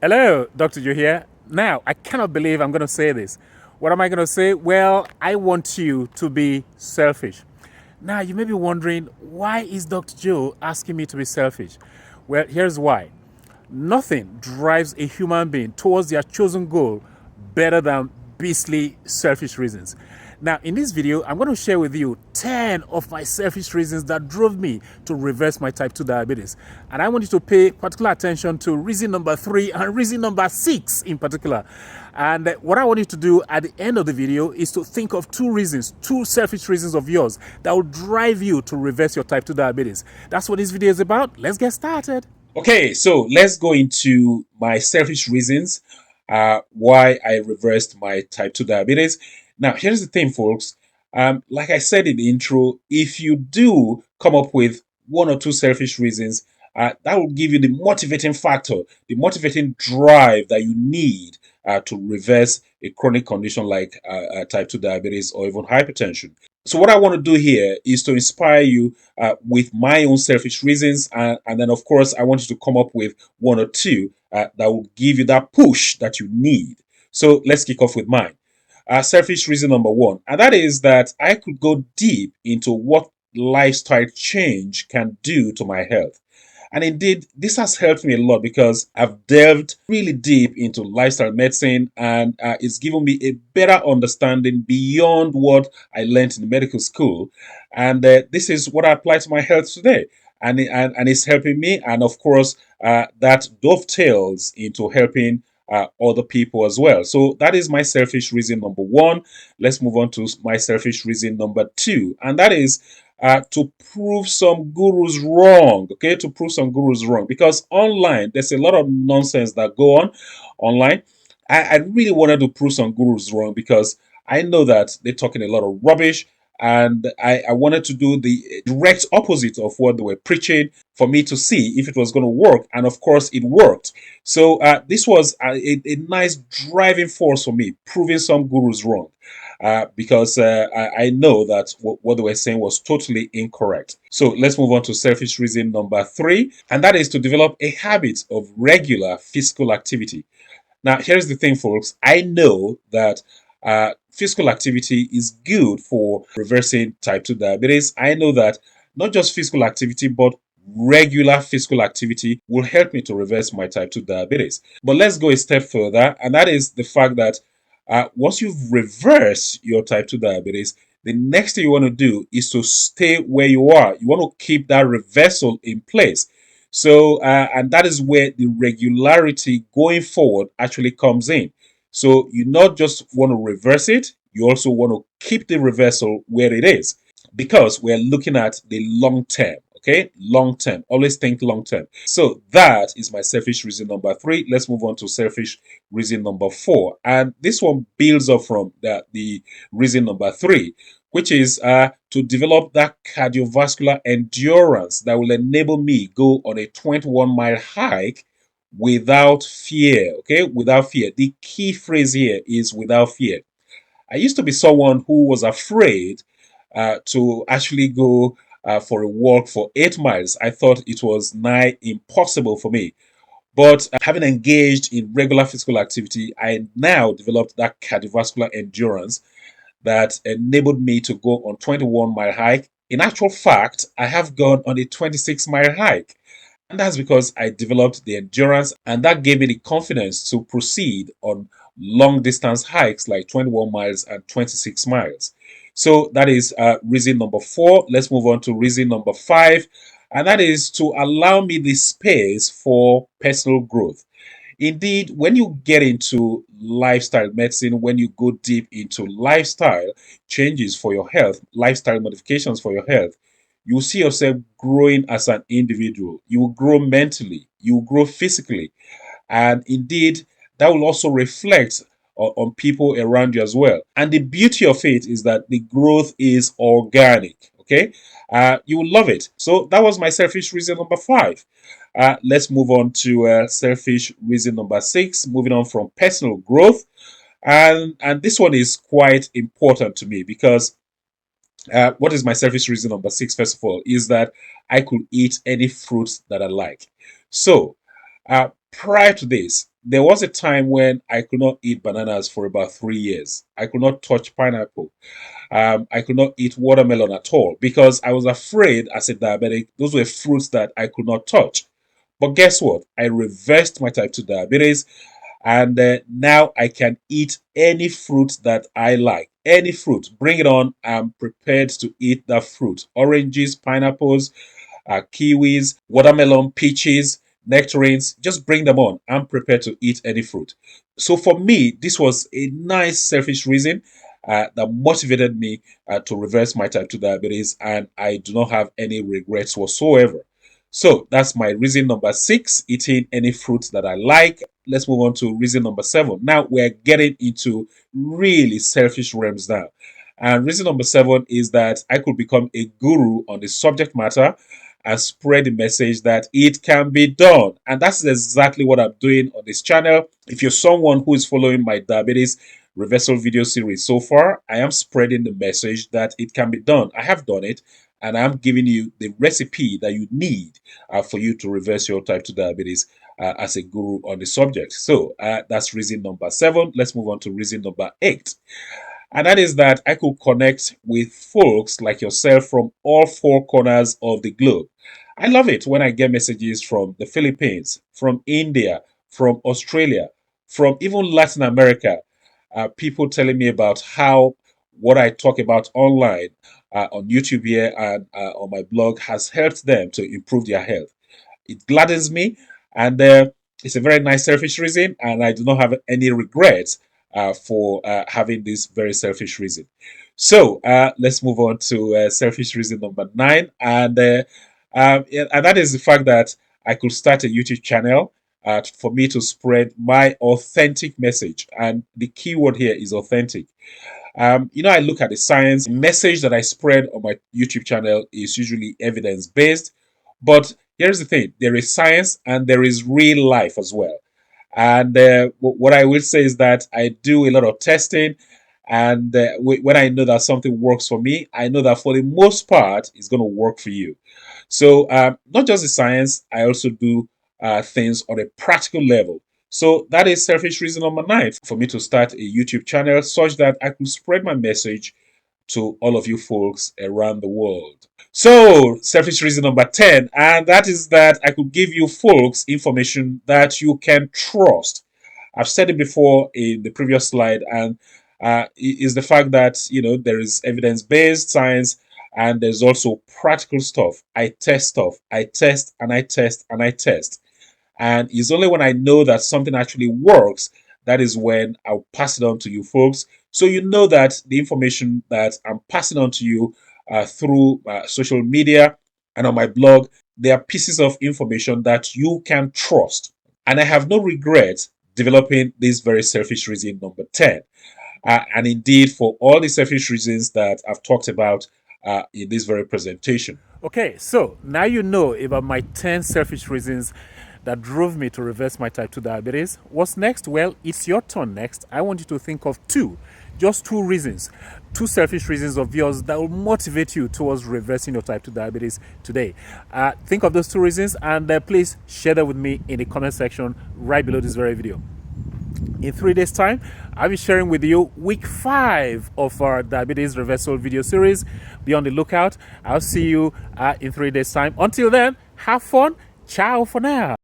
Hello, Dr. Joe here. Now, I cannot believe I'm going to say this. What am I going to say? Well, I want you to be selfish. Now, you may be wondering, why is Dr. Joe asking me to be selfish? Well, here's why. Nothing drives a human being towards their chosen goal better than beastly selfish reasons. Now, in this video, I'm going to share with you 10 of my selfish reasons that drove me to reverse my type 2 diabetes. And I want you to pay particular attention to reason number 3 and reason number 6 in particular. And what I want you to do at the end of the video is to think of two selfish reasons of yours that will drive you to reverse your type 2 diabetes. That's what this video is about. Let's get started. Okay, so let's go into my selfish reasons why I reversed my type 2 diabetes. Now, here's the thing, folks. Like I said in the intro, if you do come up with one or two selfish reasons, that will give you the motivating factor, the motivating drive that you need to reverse a chronic condition like type 2 diabetes or even hypertension. So what I want to do here is to inspire you with my own selfish reasons. And then, of course, I want you to come up with one or two that will give you that push that you need. So let's kick off with mine. Selfish reason number 1, and that is that I could go deep into what lifestyle change can do to my health. And indeed, this has helped me a lot because I've delved really deep into lifestyle medicine, and it's given me a better understanding beyond what I learned in medical school. And this is what I apply to my health today. And it's helping me. And of course, that dovetails into helping other people as well. So that is my selfish reason number 1. Let's move on to my selfish reason number 2. And that is to prove some gurus wrong. Okay, to prove some gurus wrong, because online there's a lot of nonsense that go on online. I really wanted to prove some gurus wrong because I know that they're talking a lot of rubbish, and I wanted to do the direct opposite of what they were preaching for me to see if it was going to work. And of course, it worked. So this was a nice driving force for me, proving some gurus wrong. Because I know that what they were saying was totally incorrect. So let's move on to selfish reason number 3, and that is to develop a habit of regular physical activity. Now, here's the thing, folks. I know that physical activity is good for reversing type 2 diabetes. I know that not just physical activity, but regular physical activity will help me to reverse my type 2 diabetes. But let's go a step further, and that is the fact that once you've reversed your type 2 diabetes, the next thing you want to do is to stay where you are. You want to keep that reversal in place. So, and that is where the regularity going forward actually comes in. So, you not just want to reverse it, you also want to keep the reversal where it is, because we're looking at the long term. Okay, long term. Always think long term. So that is my selfish reason number 3. Let's move on to selfish reason number 4. And this one builds up from the reason number 3, which is to develop that cardiovascular endurance that will enable me go on a 21-mile hike without fear. Okay, without fear. The key phrase here is without fear. I used to be someone who was afraid to actually go for a walk for 8 miles. I thought it was nigh impossible for me. But having engaged in regular physical activity, I now developed that cardiovascular endurance that enabled me to go on 21-mile hike. In actual fact, I have gone on a 26-mile hike. And that's because I developed the endurance, and that gave me the confidence to proceed on long distance hikes like 21 miles and 26 miles. So that is reason number 4. Let's move on to reason number 5, and that is to allow me the space for personal growth. Indeed, when you get into lifestyle medicine, when you go deep into lifestyle changes for your health, lifestyle modifications for your health, you will see yourself growing as an individual. You will grow mentally, you will grow physically, and indeed, that will also reflect on people around you as well. And the beauty of it is that the growth is organic. Okay, you will love it. So that was my selfish reason number 5. Let's move on to selfish reason number 6. Moving on from personal growth, and this one is quite important to me because what is my selfish reason number 6? First of all, is that I could eat any fruits that I like. So prior to this, there was a time when I could not eat bananas for about 3 years. I could not touch pineapple. I could not eat watermelon at all because I was afraid as a diabetic, those were fruits that I could not touch. But guess what? I reversed my type 2 diabetes, and now I can eat any fruit that I like. Any fruit, bring it on. I'm prepared to eat that fruit. Oranges, pineapples, kiwis, watermelon, peaches, nectarines, just bring them on. I'm prepared to eat any fruit. So for me, this was a nice selfish reason that motivated me to reverse my type 2 diabetes, and I do not have any regrets whatsoever. So that's my reason number 6, eating any fruits that I like. Let's move on to reason number 7. Now we're getting into really selfish realms now. And reason number 7 is that I could become a guru on the subject matter and spread the message that it can be done. And that's exactly what I'm doing on this channel. If you're someone who is following my diabetes reversal video series so far, I am spreading the message that it can be done. I have done it, and I'm giving you the recipe that you need for you to reverse your type 2 diabetes as a guru on the subject. So that's reason number 7. Let's move on to reason number 8. And that is that I could connect with folks like yourself from all 4 corners of the globe. I love it when I get messages from the Philippines, from India, from Australia, from even Latin America. People telling me about how what I talk about online on YouTube here and on my blog has helped them to improve their health. It gladdens me, and it's a very nice selfish reason, and I do not have any regrets for having this very selfish reason. So let's move on to selfish reason number 9, and that is the fact that I could start a YouTube channel for me to spread my authentic message, and the key word here is authentic. I look at the science. The message that I spread on my YouTube channel is usually evidence based. But here's the thing, there is science and there is real life as well. And what I will say is that I do a lot of testing. And when I know that something works for me, I know that for the most part, it's going to work for you. So, not just the science, I also do things on a practical level. So that is selfish reason number 9 for me to start a YouTube channel such that I could spread my message to all of you folks around the world. So, selfish reason number 10, and that is that I could give you folks information that you can trust. I've said it before in the previous slide, and is the fact that there is evidence-based science and there's also practical stuff. I test stuff. I test and I test and I test. And it's only when I know that something actually works that is when I'll pass it on to you folks. So you know that the information that I'm passing on to you through social media and on my blog, they are pieces of information that you can trust. And I have no regret developing this very selfish reason number 10. And indeed, for all the selfish reasons that I've talked about in this very presentation. Okay, so now you know about my 10 selfish reasons that drove me to reverse my type 2 diabetes. What's next? Well, it's your turn next. I want you to think of just two reasons, 2 selfish reasons of yours that will motivate you towards reversing your type 2 diabetes today. Think of those 2 reasons and please share that with me in the comment section right below this very video. In 3 days' time, I'll be sharing with you week 5 of our diabetes reversal video series. Be on the lookout. I'll see you in 3 days' time. Until then, have fun. Ciao for now.